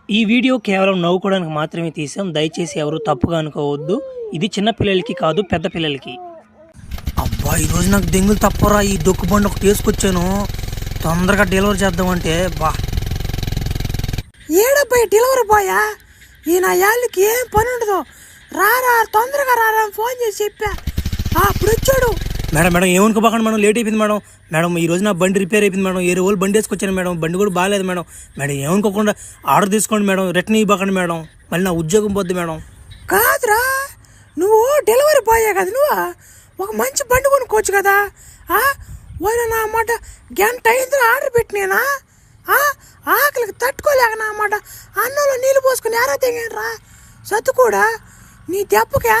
ఈ వీడియో కేవలం నవ్వుకోవడానికి మాత్రమే తీసాం. దయచేసి ఎవరు తప్పుగా అనుకోవద్దు. ఇది చిన్న పిల్లలకి కాదు, పెద్ద పిల్లలకి. అబ్బా ఈరోజు నాకు దెంగులు తప్పరా. ఈ డొక్కు బండి ఒకటి వేసుకొచ్చాను, తొందరగా డెలివరీ చేద్దామంటే. బా ఏడబ్బాయి డెలివరీ బాయా, ఈ నా యాళ్ళకి ఏం పని ఉండదు. రారా తొందరగా రారా ఫోన్ చేసి చెప్పా. అప్పుడు వచ్చాడు. మేడం మేడం ఏమనుకోబాకండి మేడం, లేట్ అయిపోయింది మేడం. మేడం ఈ రోజు నా బండి రిపేర్ అయిపోయింది మేడం, 7 రోజులు బండి వేసుకొచ్చాను మేడం, బండి కూడా బాగాలేదు మేడం. మేడం ఏమనుకోకుండా ఆర్డర్ తీసుకోండి మేడం, రిటర్న్ ఇవ్వకండి మేడం, మళ్ళీ నా ఉద్యోగం పోద్ది మేడం. కాదురా, నువ్వు డెలివరీ బాయే కదా, నువ్వు ఒక మంచి బండి కొనుక్కోవచ్చు కదా. వాళ్ళు నా మాట గంట అయింది ఆర్డర్ పెట్టినేనా, ఆకలికి తట్టుకోలేక నా మాట అన్నంలో నీళ్ళు పోసుకుని ఆరా తెగరా సత్తు కూడా నీ దెబ్బకే.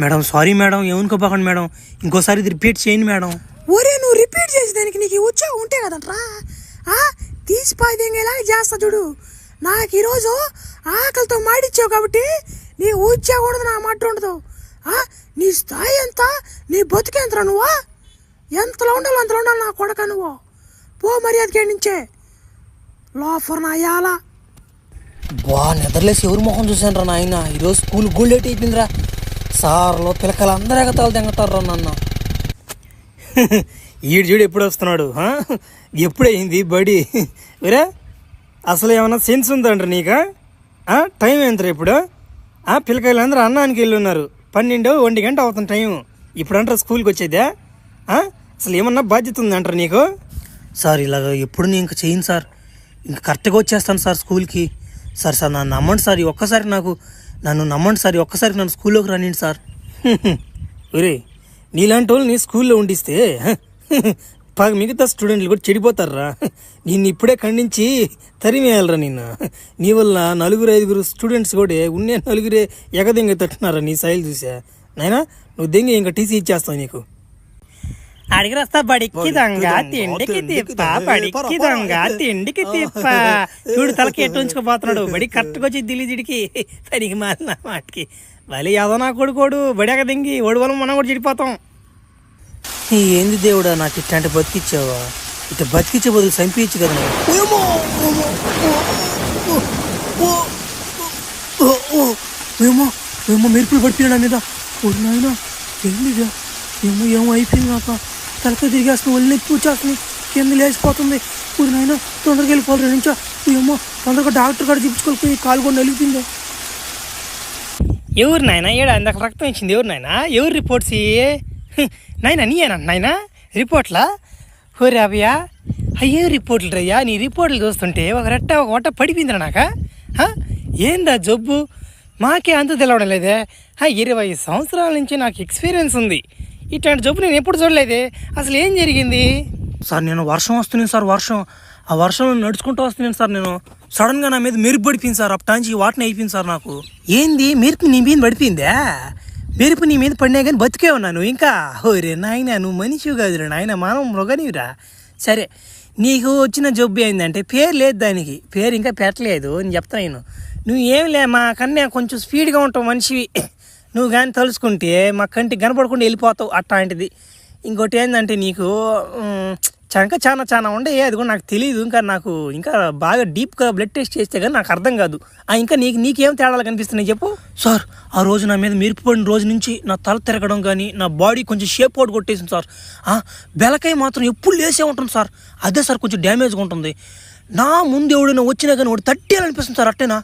మేడం సారీ మేడం, ఏమనుకోపోకండి మేడం, ఇంకోసారి ఇది రిపీట్ చేయండి మేడం. ఒరే నువ్వు రిపీట్ చేసేదానికి నీకు ఉత్సాహం ఉంటే కదంట్రా, తీసిపోయేలాగా చేస్తా చూడు. నాకు ఈరోజు ఆకలితో మాడిచ్చావు కాబట్టి నీ ఉత్సాహం ఉండదు, నా మాట ఉండదు. నీ స్థాయి ఎంత, నీ బతుకెంతరా, నువ్వు ఎంతలో ఉండాలి అంతలో ఉండాలి నా కొడక. నువ్వు పో మర్యాదకి నుంచే లోఫర్ నా యాల. బా నిద్రలేసి ఎవరు మొహం చూసాను రా నాయన, ఈరోజు స్కూల్ కూడా లేట్ అయిపోయిందిరా. సార్లో పిల్లకలు అందరూ ఎగతాలు తెంగతారు రా నన్ను. ఈడు చూడు ఎప్పుడు వస్తున్నాడు, ఎప్పుడైంది బడి వేరే. అసలు ఏమన్నా సెన్స్ ఉందంటారు నీకా? టైం ఎంతరా ఇప్పుడు? పిల్లకాయలు అందరూ అన్నానికి వెళ్ళి ఉన్నారు, 12-1 గంట అవుతుంది టైం. ఇప్పుడు అంటారు స్కూల్కి వచ్చేదే? అసలు ఏమన్నా బాధ్యత ఉందంటారు నీకు? సార్ ఇలాగ ఎప్పుడు నేను ఇంకా చేయను సార్, ఇంకా కరెక్ట్గా వచ్చేస్తాను సార్ స్కూల్కి. సార్ నన్ను నమ్మండి సార్, ఒక్కసారి నన్ను నమ్మండి సార్, ఒక్కసారి నన్ను స్కూల్లోకి రండి సార్. ఒరే నీలాంటి వాళ్ళు నీ స్కూల్లో ఉండిస్తే మిగతా స్టూడెంట్లు కూడా చెడిపోతారా. నిన్ను ఇప్పుడే ఖండించి తరిమేయాలరా నిన్ను. నీ వల్ల 4-5 స్టూడెంట్స్ కూడా ఉన్నే 4 ఎగదెంగ తట్టున్నారా నీ సైలు చూసా. నాయనా నువ్వు దెంగ ఇంకా టీసీ ఇచ్చేస్తావు నీకు. అడిగి రస్తా బడికి దొంగ తిండికి తిప్ప, బడికి దొంగ తిండికి తిప్ప. చూడు తలకి ఎట్టు ఉంచుకోపోతున్నాడు, బడి కరెక్ట్గా వచ్చి దిలిజిడికి తనికి మారిన మాటకి. మళ్ళీ ఏదో నా కొడుకోడు బడి ఎగ దింగి ఓడి వల్ల మనం కూడా చెడిపోతాం. ఏంది దేవుడా నాకు ఇట్లాంటి బతికిచ్చావా, ఇట్లా బతికిచ్చే బదులు చంపించు కదా. ఏమో మెరుపులు పడిపోయాడు మీద. నాయన ఏందిగా, ఏమో అయిపోయింది నాకు. తలకాయ తిరిగేస్తుంది, ఒళ్ళు నొప్పి వచ్చేస్తుంది, కింద లేచిపోతుంది. ఊరి నాయన తొందరగా వెళ్ళిపోవాలి రెండించా. ఏమో తొందరగా డాక్టర్ కాడ చూపించుకోవాలి, కాలు కూడా నలిగిపోయింది. ఎవరు నాయన ఏడా ఇందాక రక్తం ఇచ్చింది? ఎవరు నాయన, ఎవరు రిపోర్ట్స్ నాయన? నీయేనా నాయన రిపోర్ట్లా? ఓరే అభయ్యా, అయ్యే రిపోర్ట్లు రయ్యా. నీ రిపోర్ట్లు చూస్తుంటే ఒక వట్ట పడిపోయిందిరా నాక. ఏందా జబ్బు, మాకే అంత తెలవడం లేదే. 20 సంవత్సరాల నుంచి నాకు ఎక్స్పీరియన్స్ ఉంది, ఇట్లాంటి జబ్బు నేను ఎప్పుడు చూడలేదే. అసలు ఏం జరిగింది సార్? నేను వర్షం వస్తున్నాను సార్, ఆ వర్షంలో నడుచుకుంటూ వస్తున్నాను సార్. నేను సడన్గా నా మీద మెరుపు పడిపోయింది సార్, అప్పటాంచి వాటిని అయిపోయింది సార్ నాకు. ఏంది మెరుపు నీ మీద పడిపోయిందా? మెరుపు నీ మీద పడినా కానీ బతికే ఉన్నాను ఇంకా. ఓరే నాయన నువ్వు మనిషివి కాదురా నాయన, మనం మృగనివిరా. సరే నీకు వచ్చిన జబ్బు ఏంటంటే పేరు లేదు, దానికి పేరు ఇంకా పెట్టలేదు అని చెప్తాను. నువ్వు ఏం లే, మా కన్నా కొంచెం స్పీడ్గా ఉంటావు మనిషివి. నువ్వు కానీ తలుచుకుంటే మా కంటికి కనపడకుండా వెళ్ళిపోతావు అట్లాంటిది. ఇంకోటి ఏంటంటే నీకు చంక చాలా ఉండే, అది కూడా నాకు తెలియదు. నాకు ఇంకా బాగా డీప్గా బ్లడ్ టెస్ట్ చేస్తే కానీ నాకు అర్థం కాదు. ఇంకా నీకేం తేడాలు కనిపిస్తున్నాయి చెప్పు. సార్ ఆ రోజు నా మీద మెరుపు పడిన రోజు నుంచి నా తల తిరగడం కానీ, నా బాడీ కొంచెం షేప్ అవుట్ కొట్టేసింది సార్. బెలకాయ మాత్రం ఎప్పుడు లేసే ఉంటుంది సార్, అదే సార్ కొంచెం డ్యామేజ్గా ఉంటుంది. నా ముందు ఎవడైనా వచ్చినా కానీ వాడు తట్టేయాలనిపిస్తుంది సార్. అట్టేనా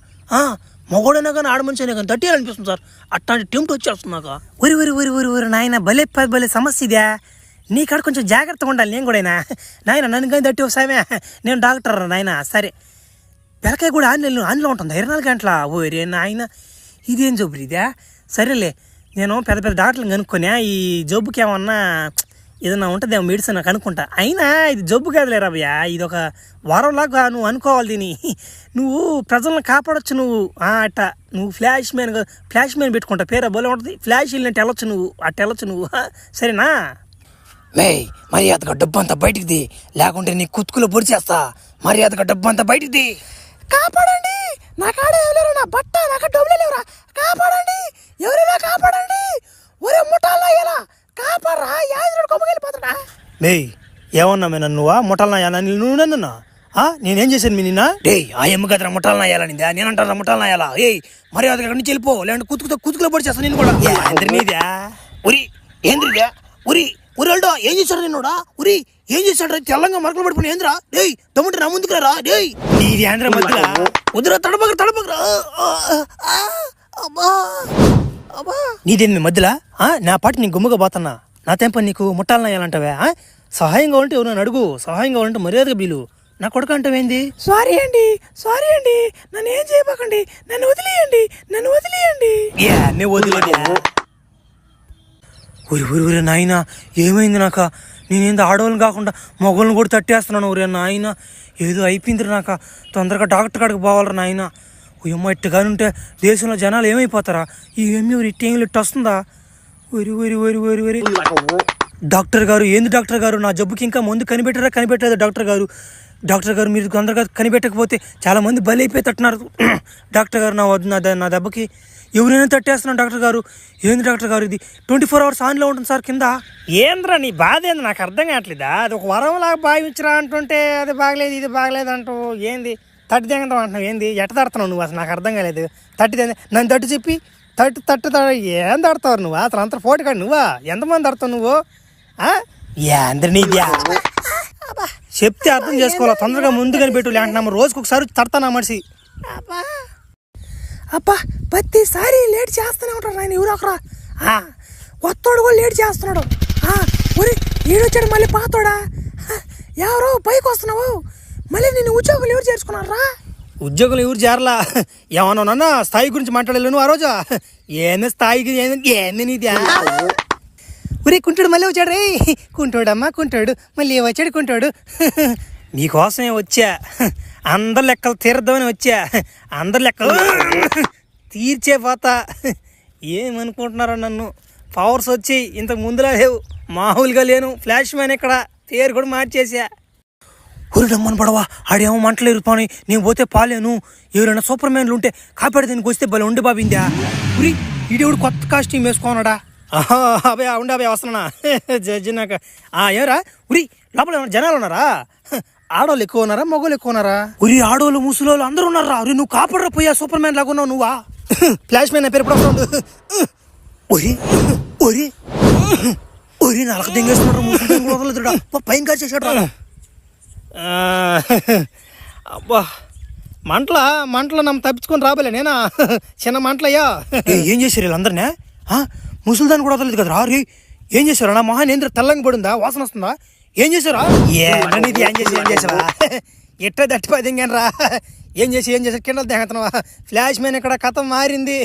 మగోడైనా కానీ ఆడమనిషి అయినా కానీ తట్టేయాలనిపిస్తుంది సార్. అట్లాంటి టెంప్ట్ వచ్చేస్తుంది నాకు. ఒరి నాయన భలే సమస్య ఇదే. నీ కాడ కొంచెం జాగ్రత్తగా ఉండాలి. నేను కూడా నాయన నన్ను కానీ తట్టి ఒకసారి, నేను డాక్టర్ నాయన. సరే బెలకాయ కూడా ఆన్లో ఉంటుంది 24 గంటల. ఓరే నాయన ఇదేం జబ్బు ఇదే. సరేలే నేను పెద్ద డాక్టర్లు కనుక్కొని ఈ జబ్బుకి ఏమన్నా ఏదన్నా ఉంటుందేమో మెడిసిన్ నాకు అనుకుంటా. అయినా ఇది జబ్బు కాదులే రాబయ్యా, ఇది ఒక వారంలాగా నువ్వు అనుకోవాలి దీన్ని. నువ్వు ప్రజలను కాపాడొచ్చు నువ్వు. అట్ట నువ్వు ఫ్లాష్ మ్యాన్ పెట్టుకుంటా, పేరు బోలే ఉంటుంది. ఫ్లాష్ వెళ్ళినట్టు వెళ్ళొచ్చు నువ్వు, అట్ట వెళ్ళొచ్చు నువ్వు. సరేనా? మర్యాదగా డబ్బు అంతా బయటికి, లేకుంటే నీ కుతుకులో పొడిచేస్తా. మర్యాదగా డబ్బు అంతా బయటికి. కాపాడండి, నా కాడ ఎవరు, నా బట్ట నాకు డబ్బులు లేవురా, కాపాడండి, ఎవరైనా కాపాడండి. ఒరే ముఠాల్లో ఎలా కాపాడరా, యాజరుడు కొమ్మకెళ్ళిపోతాడా? ఏమన్నా నువ్వా ముఠాలనా? నువ్వు నన్ను నేనేం చేశాను మీ నిన్న? డేయ్ ఆ ఎమ్మ కదరా ముఠాలు నాయాలనిందా నేనంటారా ముఠాలు నాయాలా? ఏయ్ మరి అది అక్కడి నుంచి వెళ్ళిపో లేదంటే కుతుకులో పడి చేస్తాను నేను కూడా. ఏంద్రనీదా ఉరి ఏంద్రిదా ఉరి ఉరిల్డో ఏం చేశాడు నిన్నోడా? ఉరి ఏం చేశాడు? తెల్లంగా మరకలు పడిపోయి ఏంద్రా? డేయ్ దమ్ముంటే నా ముందుకు రా. డేయ్ నీది ఆంధ్ర మధ్యలో వద్దురా తడపకరా అబ్బా అబ్బా. నీదేం మీ మధ్యలో నా పాటి నీ గుమ్మగా పోతున్నా. నా తెంప నీకు ముట్టాలు నాయాలంటావా? సహాయంగా ఉంటే ఎవరు అడుగు, సహాయంగా ఉంటే మర్యాదగా బీలు. నా కొడుకు అంటావేంది? సారీ అండి నన్ను ఏం చేయబాకండి, నన్ను వదిలేయండి. నేను వదిలేదా? ఊరి నాయన ఏమైంది నాక? నేనేందో ఆడవాళ్ళని కాకుండా మగవాళ్ళని కూడా తట్టేస్తున్నాను. ఊరే నాయన ఏదో అయిపోయింది నాక. తొందరగా డాక్టర్ కాడికి పోవాలరా నాయన. అమ్మ ఇట్టుగా ఉంటే దేశంలో జనాలు ఏమైపోతారా? ఈ ఊరి ఇట్టు వస్తుందా? ఊరి డాక్టర్ గారు ఏంది డాక్టర్ గారు? నా జబ్బుకి ఇంకా ముందు కనిపెట్టలేదు డాక్టర్ గారు మీరు తొందరగా కనిపెట్టకపోతే చాలా మంది బలి అయిపోయి తట్టున్నారు. డాక్టర్ గారు నా దెబ్బకి ఎవరైనా తట్టేస్తున్నాను డాక్టర్ గారు. ఏంది డాక్టర్ గారు ఇది 24 hours ఆన్లో ఉంటుంది సార్ కింద. ఏంద్రా నీ బాధ ఏంది నాకు అర్థం కావట్లేదా? అది ఒక వరంలాగా భావించరా అంటుంటే అది బాగలేదు ఇది బాగలేదు అంటూ ఏంది తట్టి తెగంటావు అంటున్నావు? ఏంది ఎట్ట తడుతున్నావు నువ్వు? అసలు నాకు అర్థం కాలేదు. నన్ను తట్టు చెప్పి తట్టు ఏం తడతావు నువ్వు? అసలు అంత ఫోటో కాదు నువ్వా? ఎంతమంది తడతావు నువ్వు? ఏంద్రనీ చెప్తే అర్థం చేసుకోవాలా. తొందరగా ముందు కనిపెట్టు లేకుంటే రోజుకి ఒకసారి తడతానా మనిషి. అబ్బా ప్రతిసారి లేట్ చేస్తూనే ఉంటాడు ఆయన ఎవరో ఒకరా. కొత్తోడు కూడా లేట్ చేస్తున్నాడు. ఒరే ఈడొచ్చాడు మళ్ళీ పాతోడా. ఎవరో పైకి వస్తున్నావు మళ్ళీ నిన్ను ఉద్యోగులు ఎవరు చేర్చుకున్నారా? ఉద్యోగులు ఎవరు చేరలా. ఏమన్నా స్థాయి గురించి మాట్లాడలేవు నువ్వు ఆ రోజు? ఏంది స్థాయికి ఏంది నీది? ఒరే కుంటాడు మళ్ళీ వచ్చాడు. రే కుంటాడు మళ్ళీ వచ్చాడు. నీకోసమే వచ్చా. అందరి లెక్కలు తీర్దామని వచ్చా. అందరి లెక్కలు తీర్చే పోతా. ఏమనుకుంటున్నారో నన్ను? పవర్స్ వచ్చి ఇంతకు ముందులా లేవు, మామూలుగా లేను. ఫ్లాష్ మ్యాన్ ఇక్కడ పేరు కూడా మార్చేసా. ఊరిడమ్మని పడవా ఆడేమో మంటలు ఎరుపాని నేను పోతే పాలేను. ఎవరైనా సూపర్ మ్యాన్లు ఉంటే కాపాడి దీనికి వస్తే భలే ఉండి బాబిందా. ఉరి ఈడేవుడు కొత్త కాస్ట్యూమ్ వేసుకోనాడా? ఉండే వస్తున్నా జడ్జినాక. ఏమరా ఉరి లోపల ఏమన్నా జనాలు ఉన్నారా? ఆడవాళ్ళు ఎక్కువ ఉన్నారా మగవాళ్ళు ఎక్కువ ఉన్నారా? ఉరి ఆడవాళ్ళు ముసలోళ్ళు అందరూ ఉన్నారా? ఉరి నువ్వు కాపాడరా పోయా సూపర్ మ్యాన్ లాగా ఉన్నావు నువ్వా? ఫ్లాష్ మ్యాన్ పేరు ఎప్పుడు వస్తుంది? ఒరి నలక దింగేస్తున్నాడు పైన కాచేసాడు. అబ్బా మంటలో నమ్మ తప్పించుకొని రాబోలే నేనా? చిన్న మంటలయ్యా. ఏం చేశారు వీళ్ళందరినీ? ముసలిదాన్ని కూడా వదలలేదు కదా రీ. ఏం చేశారు? నా మొహాన్ ఏంద్ర తెల్లంగా పడిందా? వాసన వస్తుందా? ఏం చేశారా? ఏం చేసారా? ఎట్ట దట్టిపోయి దింగాను రా. ఏం చేసి కింద దింగతున్నావా? ఫ్లాష్ మ్యాన్ ఇక్కడ కథ మారింది.